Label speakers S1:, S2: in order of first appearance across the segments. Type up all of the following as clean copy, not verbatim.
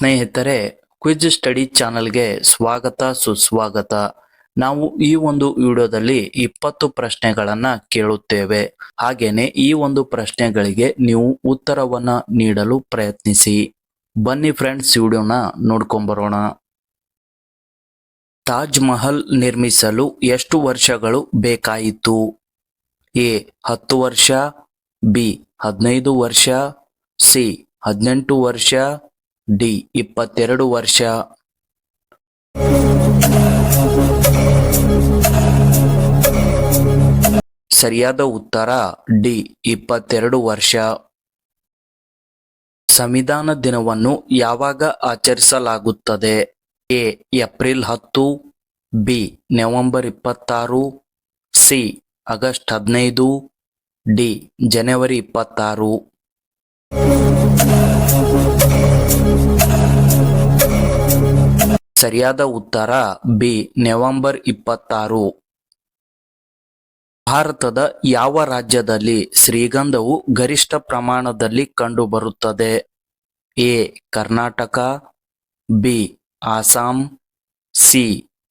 S1: ಸ್ನೇಹಿತರೆ, quiz study ಚಾನಲ್ಗೆ ಸ್ವಾಗತ ಸುಸ್ವಾಗತ. ನಾವು ಈ ಒಂದು ವಿಡಿಯೋದಲ್ಲಿ 20 ಪ್ರಶ್ನೆಗಳನ್ನ ಕೇಳುತ್ತೇವೆ. ಹಾಗೇನೆ ಈ ಒಂದು ಪ್ರಶ್ನೆಗಳಿಗೆ ನೀವು ಉತ್ತರವನ್ನ ನೀಡಲು ಪ್ರಯತ್ನಿಸಿ. ಬನ್ನಿ ಫ್ರೆಂಡ್ಸ್, ವಿಡಿಯೋನ ನೋಡ್ಕೊಂಬರೋಣ. ತಾಜ್ ಮಹಲ್ ನಿರ್ಮಿಸಲು ಎಷ್ಟು ವರ್ಷಗಳು ಬೇಕಾಯಿತು? ಎ 10 ವರ್ಷ, ಬಿ 15 ವರ್ಷ, ಸಿ 18 ವರ್ಷ, ಡಿ 22 ವರ್ಷ. ಸರಿಯಾದ ಉತ್ತರ ಡಿ 22 ವರ್ಷ. ಸಂವಿಧಾನ ದಿನವನ್ನು ಯಾವಾಗ ಆಚರಿಸಲಾಗುತ್ತದೆ? A April 10, B November 26, C August 15, D ಜನವರಿ 26. ಸರಿಯಾದ ಉತ್ತರ ಬಿ ನವೆಂಬರ್ 26. ಭಾರತದ ಯಾವ ರಾಜ್ಯದಲ್ಲಿ ಶ್ರೀಗಂಧವು ಗರಿಷ್ಠ ಪ್ರಮಾಣದಲ್ಲಿ ಕಂಡುಬರುತ್ತದೆ? A Karnataka, B Assam, C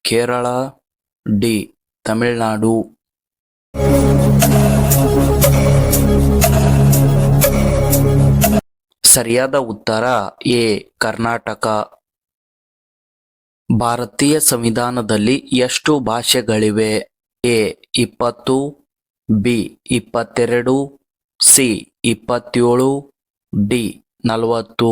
S1: Kerala, D Tamil Nadu. ಸರಿಯಾದ ಉತ್ತರ ಎ ಕರ್ನಾಟಕ. ಭಾರತೀಯ ಸಂವಿಧಾನದಲ್ಲಿ ಎಷ್ಟು ಭಾಷೆಗಳಿವೆ? A 20, B 22, C 27, D 40.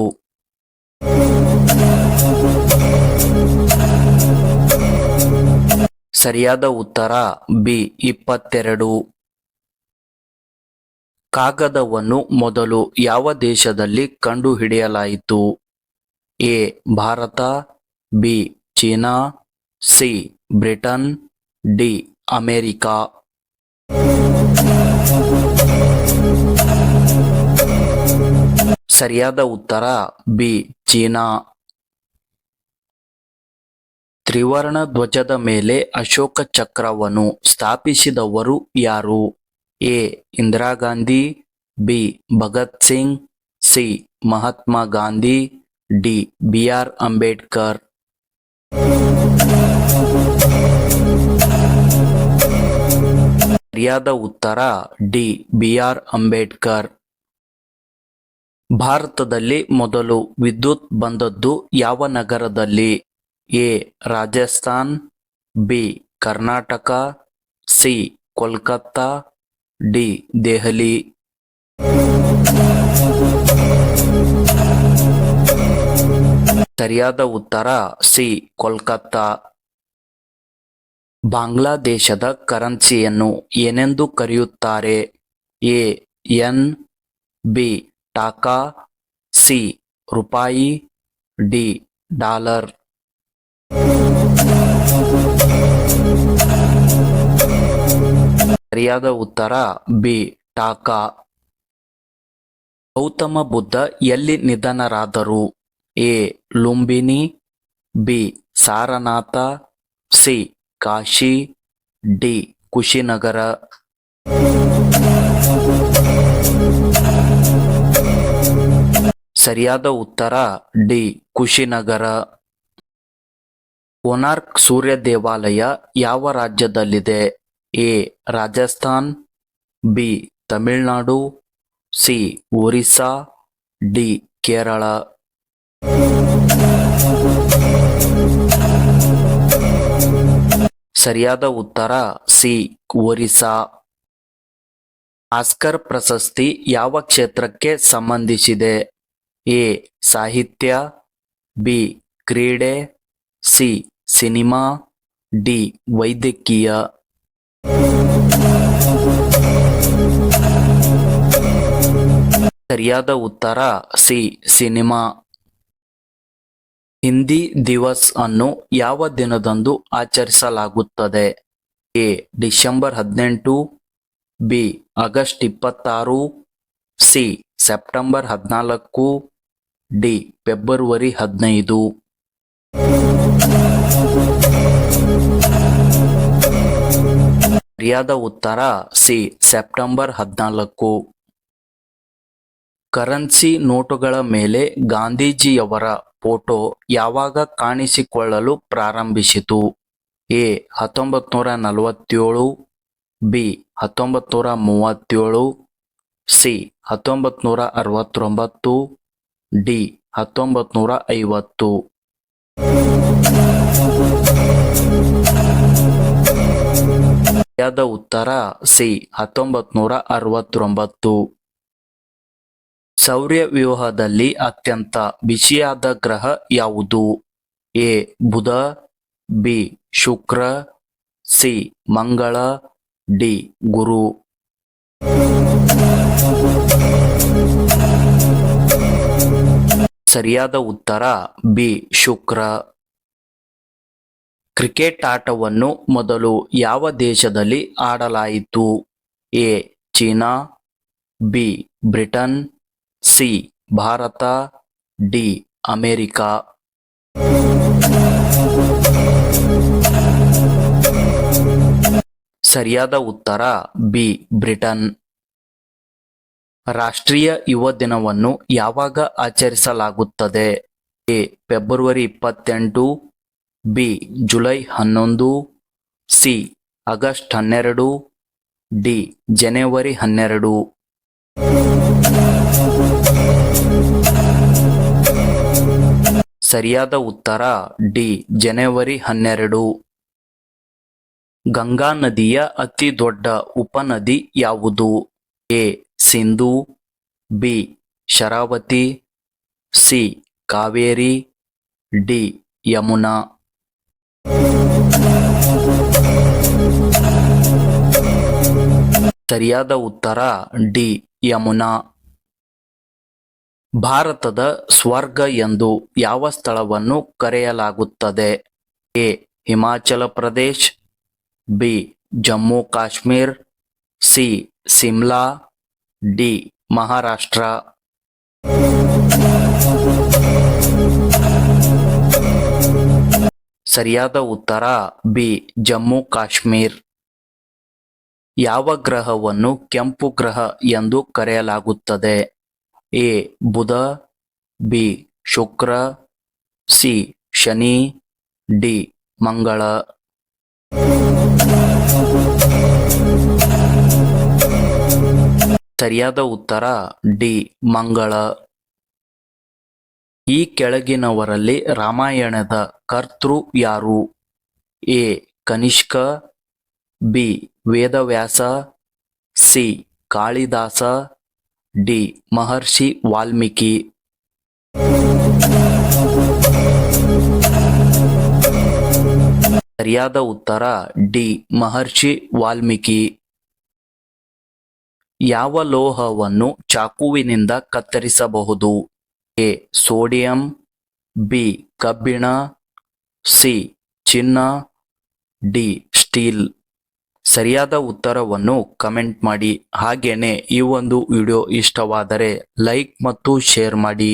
S1: ಸರಿಯಾದ ಉತ್ತರ ಬಿ 22. ಕಾಗದವನ್ನು ಮೊದಲು ಯಾವ ದೇಶದಲ್ಲಿ ಕಂಡುಹಿಡಿಯಲಾಯಿತು? A Bharat, B China, C Britain, D America. ಸರಿಯಾದ ಉತ್ತರ ಬಿ ಚೀನಾ. ತ್ರಿವರ್ಣ ಧ್ವಜದ ಮೇಲೆ ಅಶೋಕ ಚಕ್ರವನ್ನು ಸ್ಥಾಪಿಸಿದವರು ಯಾರು? A Indira Gandhi, B Bhagat Singh, C Mahatma Gandhi, D BR Ambedkar. ಸರಿಯಾದ ಉತ್ತರ ಡಿ BR ಅಂಬೇಡ್ಕರ್. ಭಾರತದಲ್ಲಿ ಮೊದಲು ವಿದ್ಯುತ್ ಬಂದದ್ದು ಯಾವ ನಗರದಲ್ಲಿ? A Rajasthan, B Karnataka, C Kolkata, D Delhi. ಸರಿಯಾದ ಉತ್ತರ ಸಿ ಕೋಲ್ಕತ್ತಾ. ಬಾಂಗ್ಲಾದೇಶದ ಕರೆನ್ಸಿಯನ್ನು ಏನೆಂದು ಕರೆಯುತ್ತಾರೆ? ಎ ಯೆನ್, ಬಿ ಟಾಕಾ, ಸಿ ರೂಪಾಯಿ, ಡಿ ಡಾಲರ್. ಸರಿಯಾದ ಉತ್ತರ ಬಿ ಟಾಕಾ. ಗೌತಮ ಬುದ್ಧ ಎಲ್ಲಿ ನಿಧನರಾದರು? A Lumbini, B Sarnath, C Kashi, D Kushinagar. ಸರಿಯಾದ ಉತ್ತರ ಡಿ ಕುಶಿನಗರ. ಕೋನಾರ್ಕ್ ಸೂರ್ಯ ದೇವಾಲಯ ಯಾವ ರಾಜ್ಯದಲ್ಲಿದೆ? A Rajasthan, B Tamil Nadu, C Orissa, D Kerala. ಸರಿಯಾದ ಉತ್ತರ ಸಿ ಒರಿಸ್ಸಾ. ಆಸ್ಕರ್ ಪ್ರಶಸ್ತಿ ಯಾವ ಕ್ಷೇತ್ರಕ್ಕೆ ಸಂಬಂಧಿಸಿದೆ? ಎ ಸಾಹಿತ್ಯ, ಬಿ ಕ್ರೀಡೆ, ಸಿ ಸಿನಿಮಾ, ಡಿ ವೈದ್ಯಕೀಯ. ಸರಿಯಾದ ಉತ್ತರ ಸಿ ಸಿನಿಮಾ. ಹಿಂದಿ ದಿವಸ್ ಅನ್ನು ಯಾವ ದಿನದಂದು ಆಚರಿಸಲಾಗುತ್ತದೆ? A December 18, B August 26, C September 14, D February 15. ಸರಿಯಾದ ಉತ್ತರ ಸಿ ಸೆಪ್ಟೆಂಬರ್ 14. ಕರೆನ್ಸಿ ನೋಟುಗಳ ಮೇಲೆ ಗಾಂಧೀಜಿಯವರ ಫೋಟೋ ಯಾವಾಗ ಕಾಣಿಸಿಕೊಳ್ಳಲು ಪ್ರಾರಂಭಿಸಿತು? A 1947, B 1937, C 1969, D 1950. ಸರಿಯಾದ ಉತ್ತರ ಸಿ 1969. ಸೌರವ್ಯೂಹದಲ್ಲಿ ಅತ್ಯಂತ ಬಿಸಿಯಾದ ಗ್ರಹ ಯಾವುದು? A Budha, B Shukra, C Mangala, D Guru. ಸರಿಯಾದ ಉತ್ತರ ಬಿ ಶುಕ್ರ. ಕ್ರಿಕೆಟ್ ಆಟವನ್ನು ಮೊದಲು ಯಾವ ದೇಶದಲ್ಲಿ ಆಡಲಾಯಿತು? A China, B Britain, C Bharat, D America. ಸರಿಯಾದ ಉತ್ತರ ಬಿ ಬ್ರಿಟನ್. ರಾಷ್ಟ್ರೀಯ ಯುವ ದಿನವನ್ನು ಯಾವಾಗ ಆಚರಿಸಲಾಗುತ್ತದೆ? ಎ ಫೆಬ್ರವರಿ 28, B July 11, C August 12, D ಜನವರಿ 12. ಸರಿಯಾದ ಉತ್ತರ ಡಿ ಜನವರಿ 12. ಗಂಗಾ ನದಿಯ ಅತಿ ದೊಡ್ಡ ಉಪನದಿ ಯಾವುದು? A Sindhu, B Sharavati, C Kaveri, D Yamuna. ಸರಿಯಾದ ಉತ್ತರ ಡಿ ಯಮುನಾ. ಭಾರತದ ಸ್ವರ್ಗ ಎಂದು ಯಾವ ಸ್ಥಳವನ್ನು ಕರೆಯಲಾಗುತ್ತದೆ? A Himachal Pradesh, B Jammu Kashmir, C Simla, D Maharashtra. ಸರಿಯಾದ ಉತ್ತರ ಬಿ ಜಮ್ಮು ಕಾಶ್ಮೀರ್. ಯಾವ ಗ್ರಹವನ್ನು ಕೆಂಪು ಗ್ರಹ ಎಂದು ಕರೆಯಲಾಗುತ್ತದೆ? A Budha, B Shukra, C Shani, D Mangala. ಸರಿಯಾದ ಉತ್ತರ ಡಿ ಮಂಗಳ. ಈ ಕೆಳಗಿನವರಲ್ಲಿ ರಾಮಾಯಣದ ಕರ್ತೃ ಯಾರು? A Kanishka, B Vedavyasa, C Kalidasa, D Maharshi Valmiki. ಸರಿಯಾದ ಉತ್ತರ ಡಿ ಮಹರ್ಷಿ ವಾಲ್ಮೀಕಿ. ಯಾವ ಲೋಹವನ್ನು ಚಾಕುವಿನಿಂದ ಕತ್ತರಿಸಬಹುದು? ಎ ಸೋಡಿಯಂ, ಬಿ ಕಬ್ಬಿಣ, ಸಿ ಚಿನ್ನ, ಡಿ ಸ್ಟೀಲ್. ಸರಿಯಾದ ಉತ್ತರವನ್ನು ಕಮೆಂಟ್ ಮಾಡಿ. ಹಾಗೇನೆ ಈ ಒಂದು ವಿಡಿಯೋ ಇಷ್ಟವಾದರೆ ಲೈಕ್ ಮತ್ತು ಶೇರ್ ಮಾಡಿ.